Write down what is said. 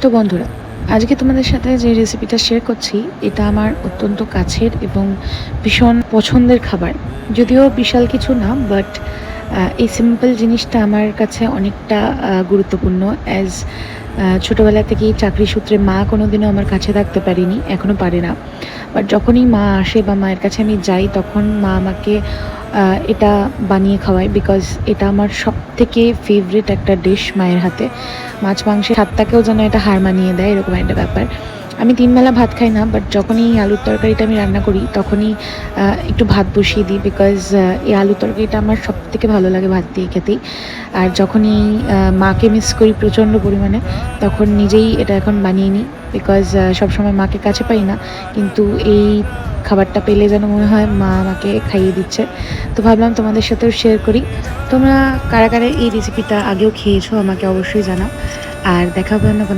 তো বন্ধুরা, আজকে তোমাদের সাথে যে রেসিপিটা শেয়ার করছি এটা আমার অত্যন্ত কাছের এবং ভীষণ পছন্দের খাবার। যদিও বিশাল কিছু না, বাট এই সিম্পল জিনিসটা আমার কাছে অনেকটা গুরুত্বপূর্ণ। অ্যাজ ছোটোবেলা থেকেই চাকরি সূত্রে মা কোনোদিনও আমার কাছে থাকতে পারেনি, এখনও পারে না। বাট যখনই মা আসে বা মায়ের কাছে আমি যাই, তখন মা আমাকে এটা বানিয়ে খাওয়ায়, বিকজ এটা আমার সব থেকে ফেভারিট একটা ডিশ মায়ের হাতে। মাছ মাংসের স্বাদটাকেও যেন এটা হার মানিয়ে দেয়, এরকম একটা ব্যাপার। আমি 3 বেলা ভাত খাই না, বাট যখনই এই আলুর তরকারিটা আমি রান্না করি তখনই একটু ভাত বসিয়ে দিই, বিকজ এই আলুর তরকারিটা আমার সব থেকে ভালো লাগে ভাত দিয়ে খেতেই। আর যখনই মাকে মিস করি প্রচণ্ড পরিমাণে, তখন নিজেই এটা এখন বানিয়ে নিই, বিকজ সবসময় মাকে কাছে পাই না, কিন্তু এই খাবারটা পেলে যেন মনে হয় মা আমাকে খাইয়ে দিচ্ছে। তো ভাবলাম তোমাদের সাথেও শেয়ার করি। তোমরা কারা কারা এই রেসিপিটা আগেও খেয়েছো আমাকে অবশ্যই জানাও। আর দেখা হবে অন্য কোনো